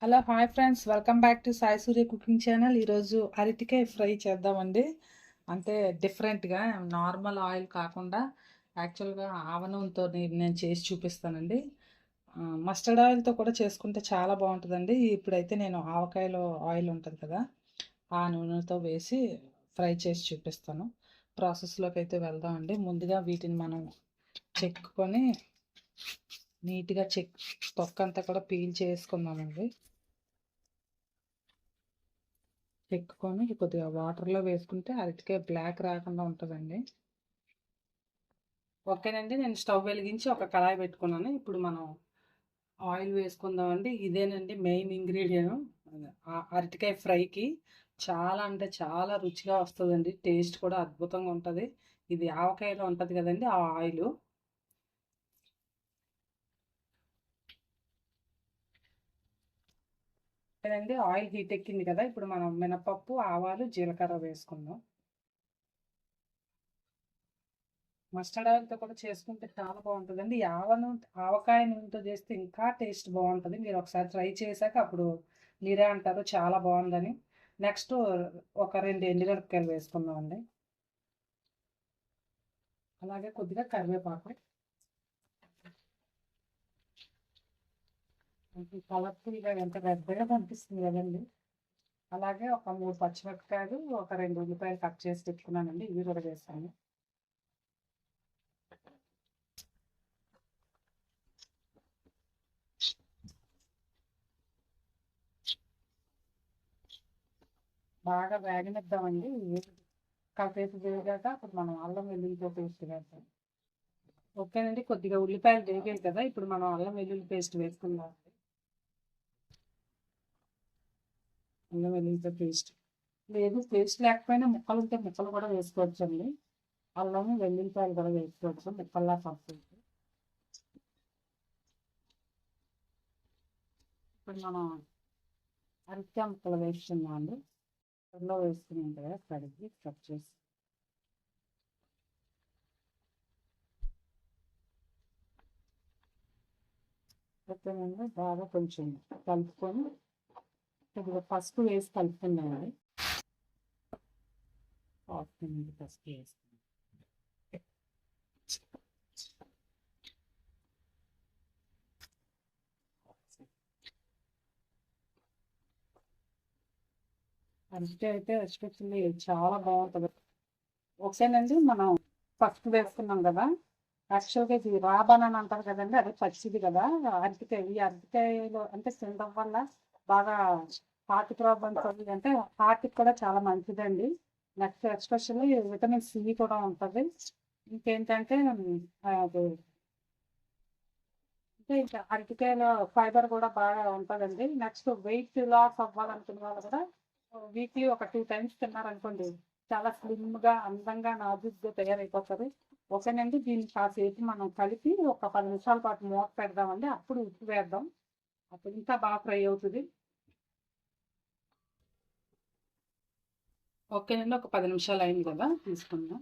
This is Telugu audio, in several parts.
Hello hi friends, welcome back to Sai Surya cooking channel. ఈరోజు అరటికాయ ఫ్రై చేద్దామండి. అంటే డిఫరెంట్గా, నార్మల్ ఆయిల్ కాకుండా యాక్చువల్గా ఆవ నూనెతో నేను చేసి చూపిస్తానండి. మస్టర్డ్ ఆయిల్తో కూడా చేసుకుంటే చాలా బాగుంటుందండి. ఇప్పుడైతే నేను ఆవకాయలో ఆయిల్ ఉంటుంది కదా, ఆ నూనెతో వేసి ఫ్రై చేసి చూపిస్తాను. ప్రాసెస్లోకి అయితే వెళ్దామండి. ముందుగా వీటిని మనం చెక్కుకొని నీట్గా తొక్కంతా కూడా పీల్ చేసుకుందామండి. చెక్కుకొని కొద్దిగా వాటర్లో వేసుకుంటే అరటికాయ బ్లాక్ రాకుండా ఉంటుందండి. ఓకేనండి, నేను స్టవ్ వెలిగించి ఒక కళాయి పెట్టుకున్నాను. ఇప్పుడు మనం ఆయిల్ వేసుకుందామండి. ఇదేనండి మెయిన్ ఇంగ్రీడియంట్ అరటికాయ ఫ్రైకి. చాలా అంటే చాలా రుచిగా వస్తుందండి. టేస్ట్ కూడా అద్భుతంగా ఉంటుంది. ఇది ఆవకాయలో ఉంటుంది కదండి, ఆ ఆయిల్. ఓకేనండి, ఆయిల్ హీట్ ఎక్కింది కదా, ఇప్పుడు మనం మినపప్పు, ఆవాలు, జీలకర్ర వేసుకుందాం. మస్టర్డ్ ఆయిల్తో కూడా చేసుకుంటే చాలా బాగుంటుందండి. ఆవకాయ నూనెతో చేస్తే ఇంకా టేస్ట్ బాగుంటుంది. మీరు ఒకసారి ట్రై చేశాక అప్పుడు మీరే అంటారు చాలా బాగుందని. నెక్స్ట్ ఒక 2 ఎండుమిరపకాయలు వేసుకుందామండి. అలాగే కొద్దిగా కరివేపాకు. కలర్ఫుల్గా ఎంత పెద్దగా కనిపిస్తుంది కదండి. అలాగే ఒక 3 పచ్చిమిరపకాయలు, ఒక 2 ఉల్లిపాయలు కట్ చేసి పెట్టుకున్నానండి. ఇవి కూడా వేస్తాను. బాగా వేగనిద్దామండి. కాసేపు వేగాక అప్పుడు మనం అల్లం వెల్లుల్లితో పేస్ట్ వేస్తాం. ఓకేనండి, కొద్దిగా ఉల్లిపాయలు వేగాయి కదా, ఇప్పుడు మనం అల్లం వెల్లుల్లి పేస్ట్ వేసుకుందాం. అల్లం వెల్లుల్లితో పేస్ట్ లేదు, పేస్ట్ లేకపోయినా ముక్కలు ఉంటే ముక్కలు కూడా వేసుకోవచ్చండి. అల్లం వెల్లుల్లిపాయలు కూడా వేసుకోవచ్చు, ముక్కల్లా పడుతుంది. ఇప్పుడు మనం అరటికాయ ముక్కలు వేస్తున్నాం అండి. అందులో వేసుకున్నాం కదా, కడిగి కట్ చేసి ఓకేనండి. బాగా కొంచెం కలుపుకొని కొద్దిగా పసుపు వేసి కలుపుకున్నామండి. పసుపు వేసుకున్నాం. అరటికాయ అయితే ఎస్పెషల్లీ చాలా బాగుంటుంది. ఒకసారి మనం పసుపు వేసుకున్నాం కదా, యాక్చువల్గా ఇది రాబాన్ అని అంటారు కదండి, అది పచ్చిది కదా. అరటికాయ, ఈ అరటికాయలో అంటే తినడం వల్ల బాగా హార్ట్ ప్రాబ్లమ్స్ అవి అంటే హార్ట్కి కూడా చాలా మంచిదండి. నెక్స్ట్ ఎస్పెషల్లీ విటమిన్ సి కూడా ఉంటుంది. ఇంకేంటంటే అది అంటే ఇంకా అరటికాయలో ఫైబర్ కూడా బాగా ఉంటుందండి. నెక్స్ట్ వెయిట్ లాస్ అవ్వాలనుకునే వాళ్ళు కూడా వీక్లీ ఒక 2 టైమ్స్ తిన్నారనుకోండి, చాలా స్లిమ్గా, అందంగా, నాజుగ్గా తయారైపోతుంది. ఓకేనండి, దీన్ని కాసేపు మనం కలిపి ఒక 10 నిమిషాల పాటు మూత పెడదామండి. అప్పుడు ఉప్పు వేద్దాం, అప్పుడు ఇంకా బాగా ఫ్రై అవుతుంది. ఓకేనండి, ఒక 10 నిమిషాలు అయింది కదా, తీసుకుందాం.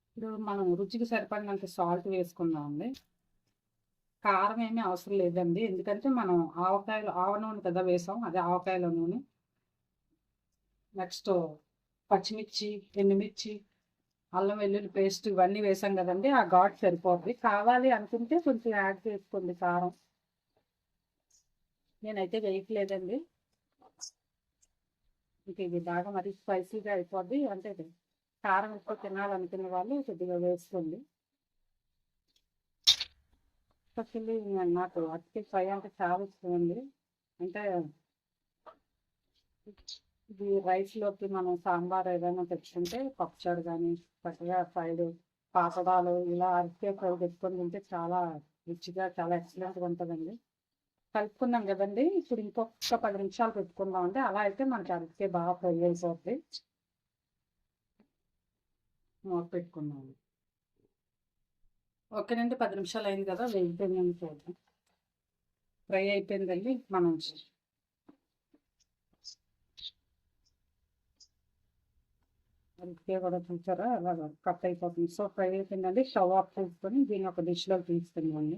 ఇప్పుడు మనం రుచికి సరిపడినంత సాల్ట్ వేసుకుందామండి. కారం ఏమీ అవసరం లేదండి, ఎందుకంటే మనం ఆవ నూనె కదా వేసాం, అదే ఆవకాయల నూనె. నెక్స్ట్ పచ్చిమిర్చి, ఎండుమిర్చి, అల్లం వెల్లుల్లి పేస్ట్ ఇవన్నీ వేసాం కదండి, ఆ ఘాట్ సరిపోద్ది. కావాలి అనుకుంటే కొంచెం యాడ్ చేసుకోండి కారం. నేనైతే వేయట్లేదండి. ఇంక ఇది బాగా మరి స్పైసీగా అయిపోద్ది, అంటే కారం ఎక్కువ తినాలనుకునే వాళ్ళు కొద్దిగా వేసుకోండి. యాక్చువల్లీ నాకు అరటికాయ ఫ్రై అంటే చాలా ఇష్టం అండి. అంటే ఇది రైస్లోకి మనం సాంబార్ ఏదైనా తెచ్చుకుంటే, పప్పుచారు కానీ, చక్కగా ఫ్రైడ్ పాపడాలు ఇలా అరటికాయ ఫ్రై పెట్టుకొని తింటే చాలా రుచిగా, చాలా ఎక్సలెంట్గా ఉంటుందండి. కలుపుకున్నాం కదండి, ఇప్పుడు ఇంకొక 10 నిమిషాలు పెట్టుకుందాం అండి. అలా అయితే మనకి అరటికాయ బాగా ఫ్రై అయిపోద్ది. మూత పెట్టుకున్నాము. ఓకేనండి, 10 నిమిషాలు అయింది కదా, వేగిపోయిందని చూద్దాం. ఫ్రై అయిపోయిందండి. మనం అరటికాయ కూడా చూసారా అలాగా కట్ అయిపోతుంది. సో ఫ్రై అయిపోయిందండి. స్టవ్ ఆఫ్ చేసుకొని దీన్ని ఒక డిష్లో తీసుకుందామండి.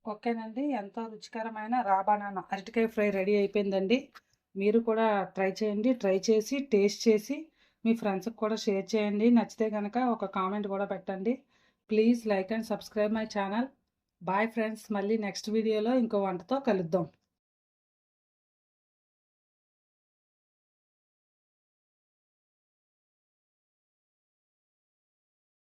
ఓకేనండి. ఎంతో రుచికరమైన రా బనానా అరటికాయ ఫ్రై రెడీ అయిపోయిందండి. మీరు కూడా ట్రై చేయండి. ట్రై చేసి టేస్ట్ చేసి మీ ఫ్రెండ్స్‌కి కూడా షేర్ చేయండి. నచ్చితే గనక ఒక కామెంట్ కూడా పెట్టండి. Please like and subscribe my channel. Bye friends. మళ్ళీ నెక్స్ట్ వీడియోలో ఇంకో వంటతో కలుద్దాం.